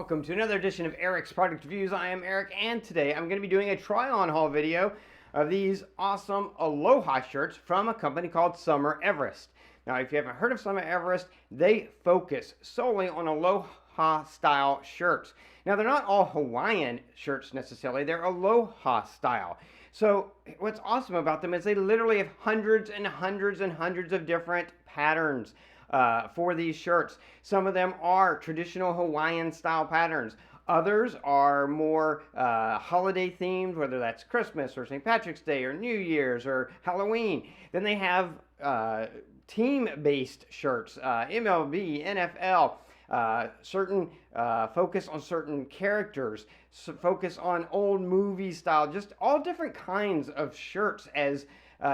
welcome to another edition of Eric's Product Reviews. I am Eric, and today I'm going to be doing a try-on haul video of these awesome Aloha shirts from a company called Summer Everest. Now, if you haven't heard of Summer Everest, they focus solely on Aloha style shirts. Now, they're not all Hawaiian shirts necessarily, they're Aloha style. So what's awesome about them is they literally have hundreds and hundreds and hundreds of different patterns for these shirts. Some of them are traditional Hawaiian style patterns. Others are more holiday themed, whether that's Christmas or St. Patrick's Day or New Year's or Halloween. Then they have team-based shirts, MLB, NFL, certain focus on certain characters, focus on old movie style, just all different kinds of shirts as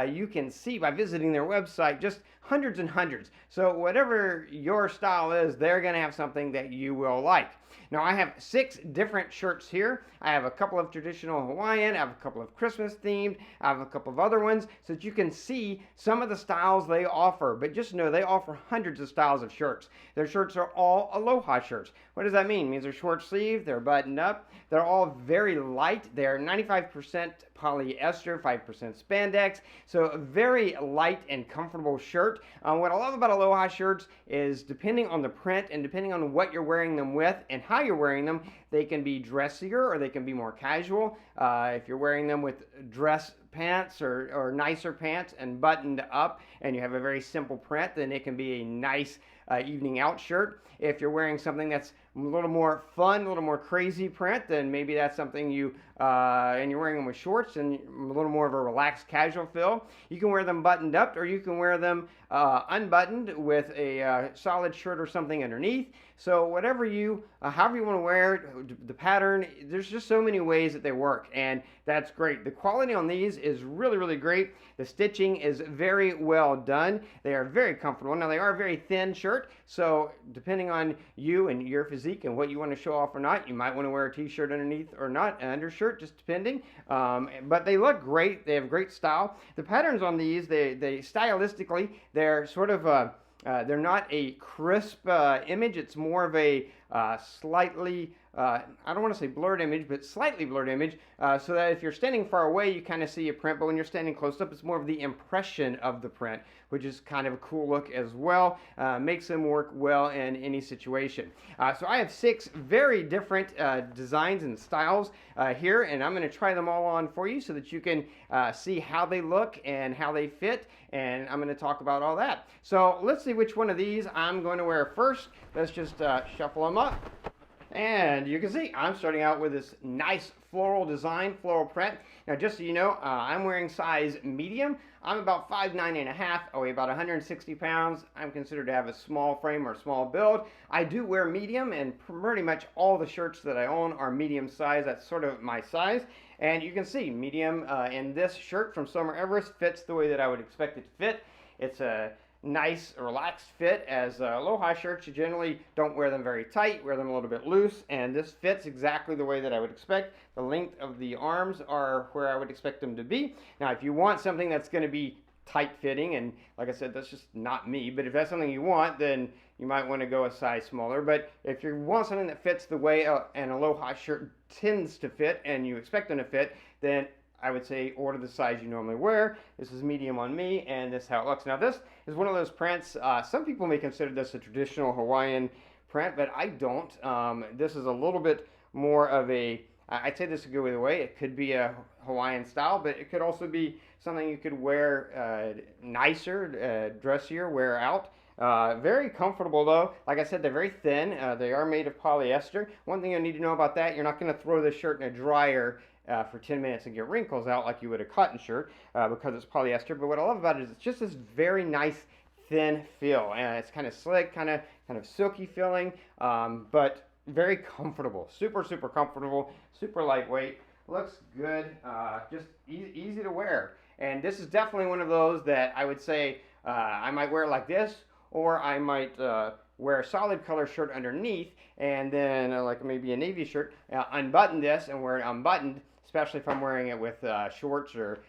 you can see by visiting their website, just hundreds and hundreds. So whatever your style is, they're going to have something that you will like. Now, I have 6 different shirts here. I have a couple of traditional Hawaiian, I have a couple of Christmas themed, I have a couple of other ones so that you can see some of the styles they offer. But just know they offer hundreds of styles of shirts. Their shirts are all Aloha shirts. What does that mean? It means they're short sleeve, they're buttoned up, they're all very light. They're 95% polyester, 5% spandex, so a very light and comfortable shirt. What I love about Aloha shirts is depending on the print and depending on what you're wearing them with and how you're wearing them, they can be dressier or they can be more casual. If you're wearing them with dress pants or nicer pants and buttoned up and you have a very simple print, then it can be a nice evening out shirt. If you're wearing something that's a little more fun, a little more crazy print, then maybe that's something you, and you're wearing them with shorts and a little more of a relaxed casual feel. You can wear them buttoned up or you can wear them unbuttoned with a solid shirt or something underneath. So whatever you, however you want to wear it, the pattern, there's just so many ways that they work, and that's great. The quality on these is really, really great. The stitching is very well done. They are very comfortable. Now, they are a very thin shirt, so depending on you and your physique and what you want to show off or not, you might want to wear a t-shirt underneath or not, an undershirt, just depending. But they look great. They have great style. The patterns on these, they stylistically, they're sort of they're not a crisp image. It's more of a slightly, I don't want to say blurred image, but slightly blurred image, so that if you're standing far away, you kind of see a print, but when you're standing close up, it's more of the impression of the print, which is kind of a cool look as well. Makes them work well in any situation. So I have 6 very different designs and styles here, and I'm going to try them all on for you so that you can see how they look and how they fit, and I'm going to talk about all that. So let's see which one of these I'm going to wear first. Let's just shuffle them up. And you can see I'm starting out with this nice floral design, floral print. Now, just so you know, I'm wearing size medium. I'm about 5'9.5". I weigh about 160 pounds. I'm considered to have a small frame or small build. I do wear medium, and pretty much all the shirts that I own are medium size. That's sort of my size. And you can see medium in this shirt from Summer Everest fits the way that I would expect it to fit. It's a nice relaxed fit, as Aloha shirts, you generally don't wear them very tight, wear them a little bit loose, and this fits exactly the way that I would expect. The length of the arms are where I would expect them to be. Now, if you want something that's going to be tight fitting, and like I said, that's just not me, but if that's something you want, then you might want to go a size smaller. But if you want something that fits the way an Aloha shirt tends to fit and you expect them to fit, then I would say order the size you normally wear. This is medium on me, and this is how it looks. Now, this is one of those prints, some people may consider this a traditional Hawaiian print, but I don't. This is a little bit more of a, I'd say this could go either way. It could be a Hawaiian style, but it could also be something you could wear nicer, dressier, wear out. Very comfortable though. Like I said, they're very thin. They are made of polyester. One thing you need to know about that, you're not going to throw this shirt in a dryer for 10 minutes and get wrinkles out like you would a cotton shirt because it's polyester. But what I love about it is it's just this very nice thin feel, and it's kind of slick, kind of silky feeling, but very comfortable. Super comfortable, super lightweight. Looks good, just easy to wear. And this is definitely one of those that I would say I might wear it like this, or I might wear a solid color shirt underneath, and then like maybe a navy shirt, unbutton this and wear it unbuttoned, especially if I'm wearing it with shorts or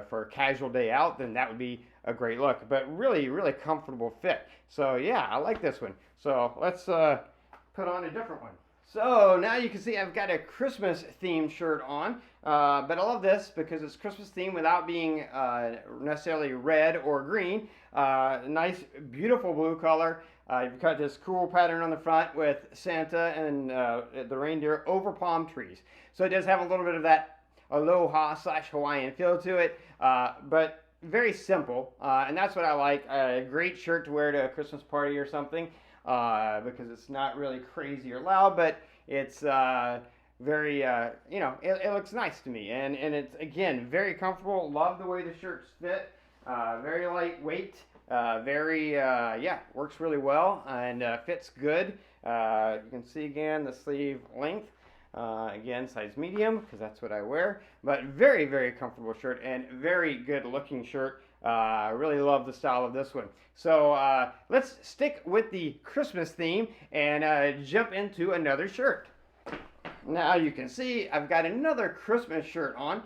for a casual day out, then that would be a great look. But really comfortable fit. So yeah, I like this one. So let's put on a different one. So now you can see I've got a Christmas themed shirt on, but I love this because it's Christmas themed without being necessarily red or green. Nice, beautiful blue color. You've got this cool pattern on the front with Santa and the reindeer over palm trees. So it does have a little bit of that aloha slash Hawaiian feel to it, but very simple, and that's what I like. A great shirt to wear to a Christmas party or something, because it's not really crazy or loud, but it's very, it looks nice to me, and it's again very comfortable. Love the way the shirts fit. Very lightweight. Works really well and fits good. You can see again the sleeve length. Again, size medium because that's what I wear. But very, very comfortable shirt and very good looking shirt. I really love the style of this one. So let's stick with the Christmas theme and jump into another shirt. Now you can see I've got another Christmas shirt on.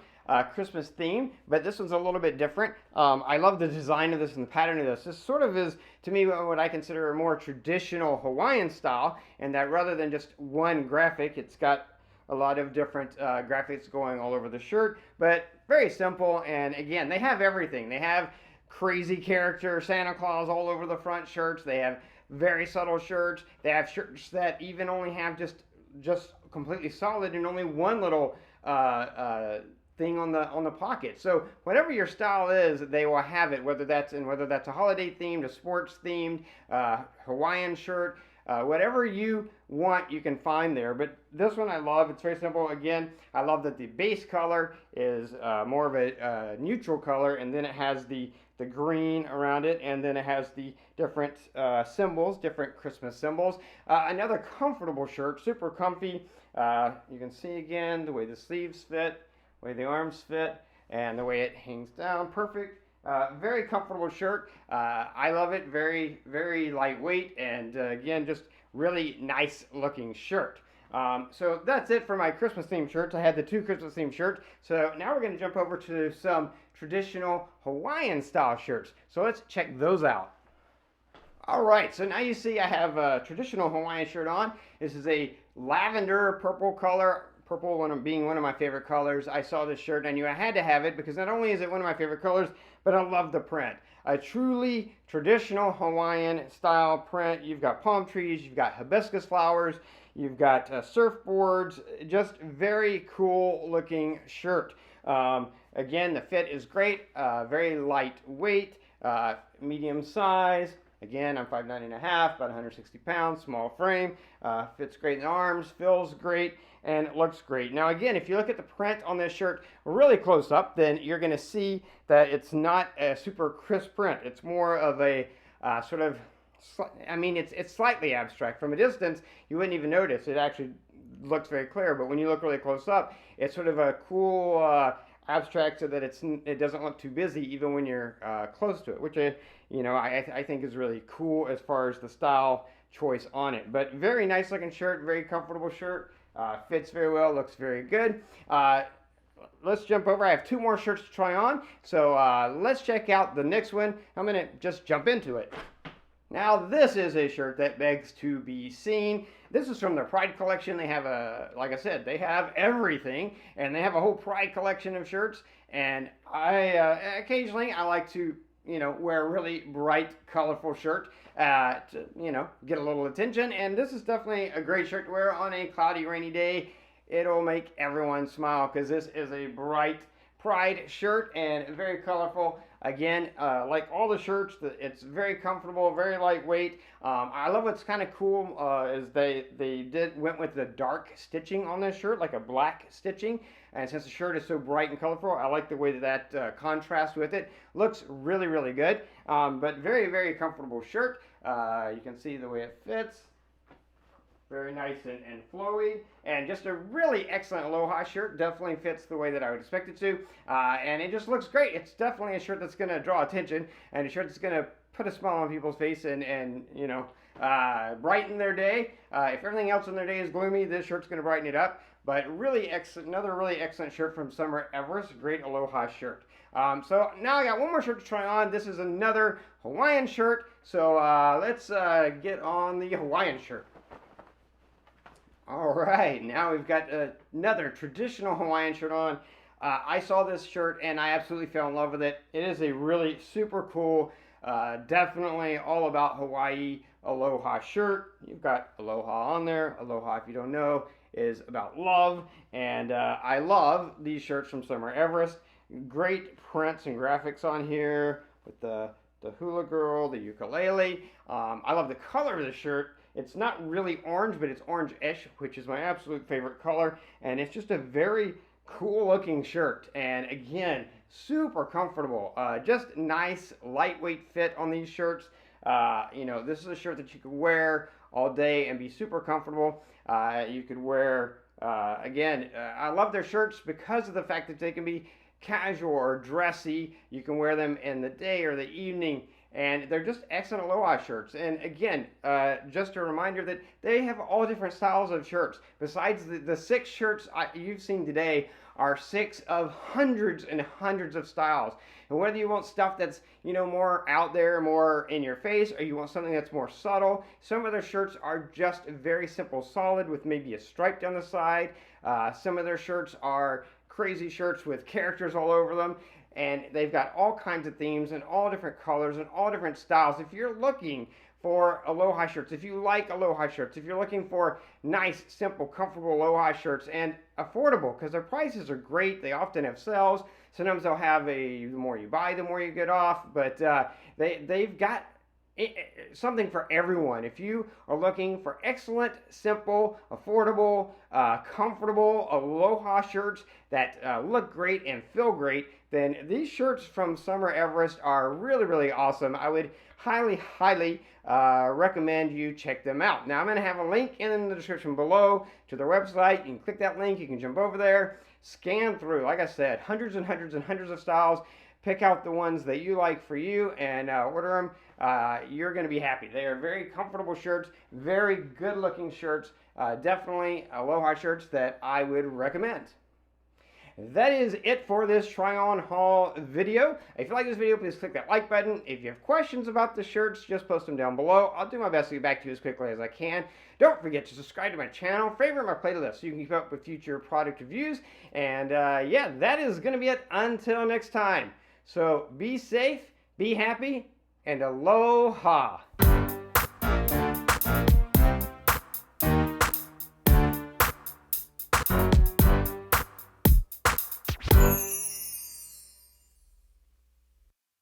Christmas theme, but this one's a little bit different. I love the design of this and the pattern of this. This sort of is, to me, what I consider a more traditional Hawaiian style, and that rather than just one graphic, it's got a lot of different graphics going all over the shirt, but very simple. And again, they have everything. They have crazy character Santa Claus all over the front shirts. They have very subtle shirts. They have shirts that even only have just completely solid and only one little thing on the pocket. So whatever your style is, they will have it. Whether that's a holiday themed, a sports themed, Hawaiian shirt, whatever you want, you can find there. But this one I love. It's very simple. Again, I love that the base color is more of a neutral color, and then it has the green around it, and then it has the different symbols, different Christmas symbols. Another comfortable shirt, super comfy. You can see again the way the sleeves fit, the way the arms fit, and the way it hangs down. Perfect. Very comfortable shirt. I love it. Very, very lightweight, and again, just really nice looking shirt. So that's it for my Christmas themed shirts. I had the two Christmas themed shirts. So now we're going to jump over to some traditional Hawaiian style shirts. So let's check those out. All right, so now you see I have a traditional Hawaiian shirt on. This is a lavender purple color. Purple being one of my favorite colors. I saw this shirt and I knew I had to have it because not only is it one of my favorite colors, but I love the print. A truly traditional Hawaiian style print. You've got palm trees, you've got hibiscus flowers, you've got surfboards. Just very cool looking shirt. Again, the fit is great. Very lightweight, medium size. Again, I'm 5'9" and a half, about 160 pounds, small frame. Fits great in the arms, feels great, and it looks great. Now again, if you look at the print on this shirt really close up, then you're going to see that it's not a super crisp print. It's more of a it's slightly abstract. From a distance, you wouldn't even notice. It actually looks very clear, but when you look really close up, it's sort of a cool abstract so that it doesn't look too busy even when you're close to it, which I think is really cool as far as the style choice on it. But very nice looking shirt, very comfortable shirt. Fits very well, looks very good. Let's jump over. I have two more shirts to try on. So let's check out the next one. I'm going to just jump into it. Now this is a shirt that begs to be seen. This is from their Pride collection. They have like I said, they have everything, and they have a whole Pride collection of shirts. And occasionally I like to wear a really bright, colorful shirt to, get a little attention. And this is definitely a great shirt to wear on a cloudy, rainy day. It'll make everyone smile because this is a bright Pride shirt and very colorful. Again, like all the shirts, it's very comfortable, very lightweight. I love what's kind of cool is they went with the dark stitching on this shirt, like a black stitching. And since the shirt is so bright and colorful, I like the way that contrasts with it. Looks really, really good. But very, very comfortable shirt. You can see the way it fits. Very nice and flowy, and just a really excellent Aloha shirt. Definitely fits the way that I would expect it to, and it just looks great. It's definitely a shirt that's going to draw attention, and a shirt that's going to put a smile on people's face and brighten their day. If everything else in their day is gloomy, this shirt's going to brighten it up. But really excellent, another really excellent shirt from Summer Everest. Great Aloha shirt. So now I got one more shirt to try on. This is another Hawaiian shirt. So let's get on the Hawaiian shirt. All right, now we've got another traditional Hawaiian shirt on. I saw this shirt and I absolutely fell in love with it. It is a really super cool, definitely all about Hawaii Aloha shirt. You've got Aloha on there. Aloha, if you don't know, is about love. And I love these shirts from Summer Everest. Great prints and graphics on here with the hula girl, the ukulele. I love the color of the shirt. It's not really orange, but it's orange-ish, which is my absolute favorite color. And it's just a very cool looking shirt. And again, super comfortable. Just nice, lightweight fit on these shirts. This is a shirt that you could wear all day and be super comfortable. You could wear, I love their shirts because of the fact that they can be casual or dressy. You can wear them in the day or the evening, and they're just excellent Aloha shirts. And again, just a reminder that they have all different styles of shirts. Besides the six shirts you've seen today are six of hundreds and hundreds of styles. And whether you want stuff that's more out there, more in your face, or you want something that's more subtle, some of their shirts are just very simple, solid with maybe a stripe down the side. Some of their shirts are crazy shirts with characters all over them, and they've got all kinds of themes and all different colors and all different styles. If you're looking for Aloha shirts, if you like Aloha shirts, if you're looking for nice, simple, comfortable Aloha shirts and affordable, because their prices are great. They often have sales. Sometimes they'll have the more you buy, the more you get off, but they've got something for everyone. If you are looking for excellent, simple, affordable, comfortable Aloha shirts that look great and feel great, then these shirts from Summer Everest are really, really awesome. I would highly, highly recommend you check them out. Now, I'm going to have a link in the description below to their website. You can click that link. You can jump over there, scan through, like I said, hundreds and hundreds and hundreds of styles. Pick out the ones that you like for you and order them. You're going to be happy. They are very comfortable shirts, very good looking shirts, definitely Aloha shirts that I would recommend. That is it for this try-on haul video. If you like this video, please click that like button. If you have questions about the shirts, just post them down below. I'll do my best to get back to you as quickly as I can. Don't forget to subscribe to my channel, favorite my playlist so you can keep up with future product reviews. And yeah, that is going to be it until next time. So be safe, be happy, and aloha.